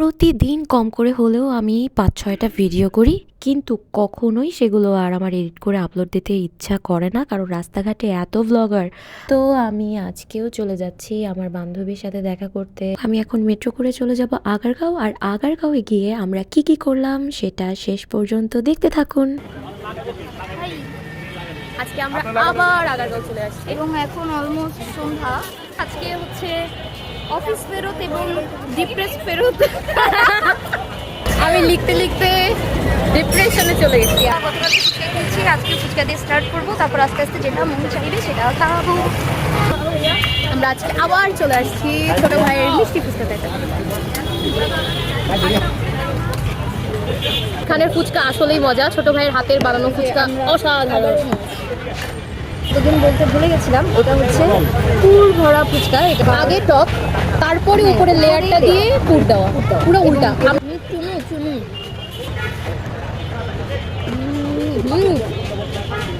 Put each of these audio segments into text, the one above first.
প্রতিদিন কম করে হলেও আমি ৫-৬টা ভিডিও করি। কিন্তু কখনোই সেগুলো আর আমার এডিট করে আপলোড দিতে ইচ্ছা করে না। কারণ রাস্তাঘাটে এত ভ্লগার। তো আমি আজকেও চলে যাচ্ছি আমার বান্ধবীর সাথে দেখা করতে। আমি এখন মেট্রো করে চলে যাব আগারগাঁও। আর আগারগাঁওয়ে গিয়ে আমরা কি করলাম সেটা শেষ পর্যন্ত দেখতে থাকুন। আজকে আমরা আবার আগারগাঁও চলে আসছি এবং এখন অলমোস্ট সন্ধ্যা। আজকে হচ্ছে অফিস ফেরত এবং ডিপ্রেস ফেরত। আমি লিখতে লিখতে ডিপ্রেশনে চলে গেছি। গতকাল ফুচকা খেয়েছি, আজকে ফুচকা দিয়ে স্টার্ট করবো, তারপর আস্তে আস্তে যেটা মন চাইবে সেটা খাবো। আমরা আজকে আবার চলে আসছি ছোট ভাইয়ের মিষ্টি ফুচকা খেতে। এখানের ফুচকা আসলেই মজা, ছোট ভাইয়ের হাতের বানানো ফুচকা অসাধারণ। দুদিন বলতে ভুলে গেছিলাম, এটা হচ্ছে পুর ভরা ফুচকা। এটা আগে টক, তারপরে উপরে লেয়ারটা দিয়ে পুর দেওয়া, পুরো উল্টা।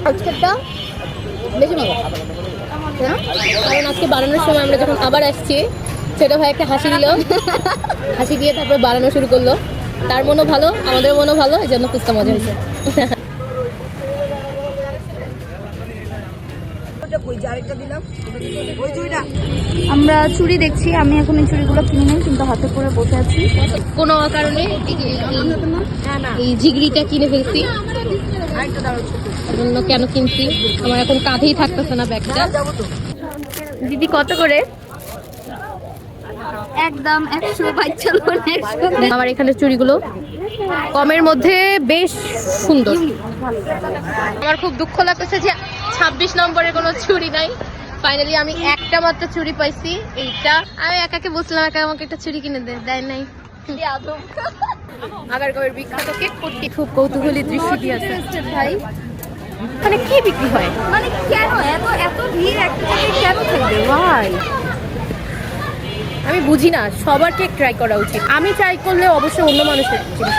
ফুচকাটা বেশি মজা, কারণ আজকে বানানোর সময় আমরা যখন আবার আসছি ছোট ভাই একটা হাসি দিল, হাসি দিয়ে তারপর বানানো শুরু করলো। তার মনও ভালো, আমাদের মনও ভালো, এই জন্য ফুচকা মজা হয়েছে। আমরা চুড়ি দেখছি, আমি এখন এই চুড়িগুলো কিনে নেই, কিন্তু হাতে করে বসে আছি কোনো কারণে। এই জিগড়িটা কিনে ফেলছি, জন্য কেন কিনছি আমার এখন কাঁধেই থাকতেছে না ব্যাগটা। দিদি কত করে? একদম 100। আমার এখানে চুড়িগুলো কমের মধ্যে বেশ সুন্দর। আমার খুব দুঃখ লাগতেছে যে 26 নম্বরের কোনো চুড়ি নাই। ফাইনালি আমি একটা মাত্র চুড়ি পাইছি, এইটা। আমি একাকে বসলাম, একা আমাকে একটা চুড়ি কিনে দেয় নাই। আগারগাঁওয়ের বিখ্যাত কেক পট্টি খুব কৌতূহলী দৃষ্টি দিয়ে আছে ভাই। মানে কি বিক্রি হয়, মানে কেন এত ভিড় একটা কেন থাকবে ভাই? আমি বুঝি না, সবার কেক ট্রাই করা উচিত। আমি ট্রাই করলে অবশ্যই অন্য মানুষের জিনিস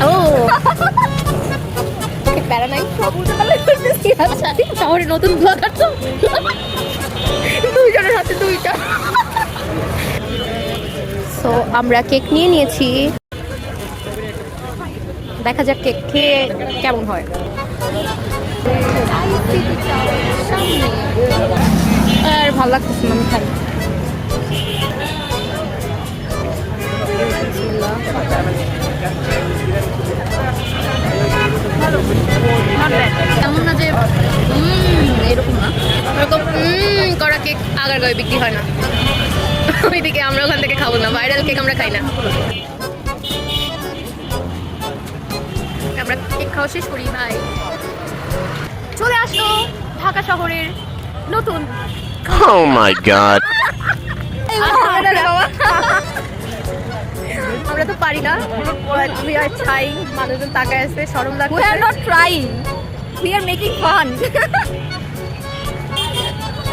ও প্যারা নাই। শহরে নতুন ব্লগার তো দুইজনের হাতে দুইটা। সো আমরা কেক নিয়ে নিয়েছি, দেখা যাক কেক খেয়ে কেমন হয়। আর ভালো লাগতেছে না, আমি খাই। এমন না যে এরকম না, এরকম করা কেক আগারগাঁওয়ে বিক্রি হয় না। ওইদিকে আমরা ওখান থেকে খাবো না, ভাইরাল কেক আমরা খাই না। আমরা কেক খাওয়া শেষ করি ভাই। চলে আসলো ঢাকা শহরের নতুন। Oh my god. আমরা তো পারি না, we are trying। মানুষজন তাকায় আছে, শরম লাগছে। We are not trying, we are making fun।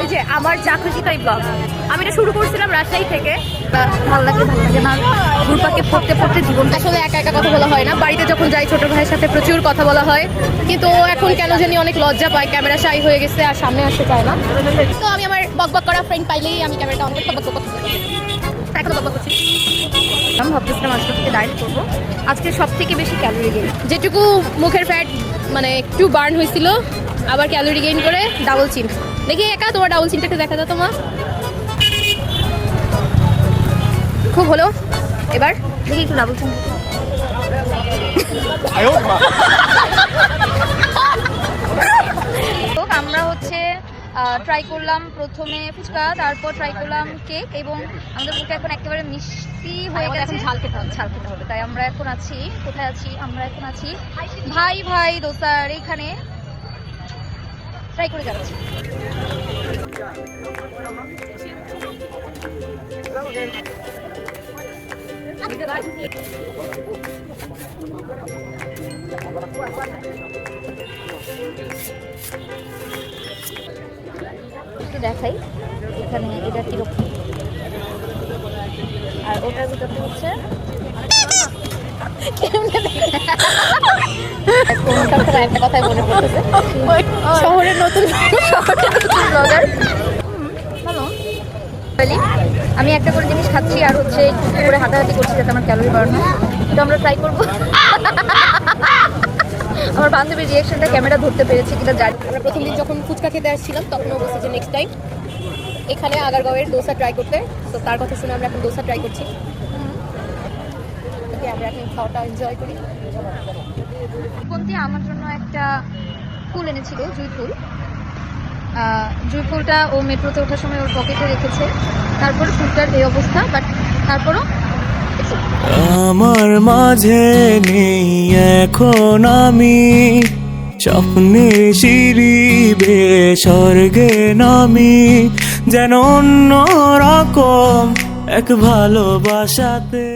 এই যে আমার যা খুশি তাই ব্লগ, আমি এটা শুরু করছিলাম রাজশাহী থেকে। ভালো লাগে না, গ্রুপাকে পড়তে জীবন। আসলে একা একা কথা বলা হয় না, বাড়িতে যখন যাই ছোট ভাইয়ের সাথে প্রচুর কথা বলা হয়, কিন্তু ও এখন কেন জানি অনেক লজ্জা পায়, ক্যামেরা শাই হয়ে গেছে আর সামনে আসতে চায় না। তো আমি আমার বকবক করা ফ্রেন্ড পাইলেই আমি ক্যামেরাটা অন করে বকবক করছি। এখন বকবক করছি। আমি ভাবতেছিলাম আজকে থেকে ডায়েট করবো। আজকে সব থেকে বেশি ক্যালোরি গেইন, যেটুকু মুখের ফ্যাট মানে একটু বার্ন হয়েছিল, আবার ক্যালোরি গেইন করে ডাবল চিন। দেখি একা তোমার ডাবল চিনটাকে দেখা দাও তোমার। খুব হলো, এবার দেখি একটু ডাবল চিন। আমরা হচ্ছে ট্রাই করলাম প্রথমে ফুচকা, তারপর ট্রাই করলাম কেক, এবং আমাদের মুখে এখন একেবারে মিষ্টি হয়ে গেছে। ঝাল খেতে হবে, তাই আমরা এখন আছি, কোথায় আছি? আমরা এখন আছি ভাই দোসার এইখানে ট্রাই করে যাচ্ছি। একটু দেখাই এখানে এটা কিরকম, আর ওটার ভিতরটা হচ্ছে একটা কথাই মনে পড়তেছে, শহরের নতুন ব্লগার। আমি একটা করে জিনিস খাচ্ছি আর হচ্ছে একটু করে হাতাহাতি করছি যাতে আমার ক্যালোরি বার্ন হয়। তো আমরা ট্রাই করবো। আমার বান্ধবীর রিয়াকশনটা ক্যামেরা ধরতে পেরেছে কিনা জানি। আমরা প্রথম দিন যখন ফুচকা খেতে আসছিলাম তখন ও বলছে যে নেক্সট টাইম এখানে আগারগাঁওয়ের দোসা ট্রাই করতে। তো তার কথা শুনে আমরা এখন দোসা ট্রাই করছি। ওকে, আমরা এখন খাওয়াটা এনজয় করি। আমার জন্য একটা ফুল এনেছিল, জুঁই ফুল। জুঁই ফুলটা ও মেট্রোতে ওঠার সময় ওর পকেটে রেখেছে, তারপর ফুলটার এই অবস্থা। বাট তারপরও আমার মাঝে নেই এখন আমি, স্বপ্নে সিঁড়ি বেয়ে স্বর্গে নামি, যেন অন্য রকম এক ভালোবাসাতে।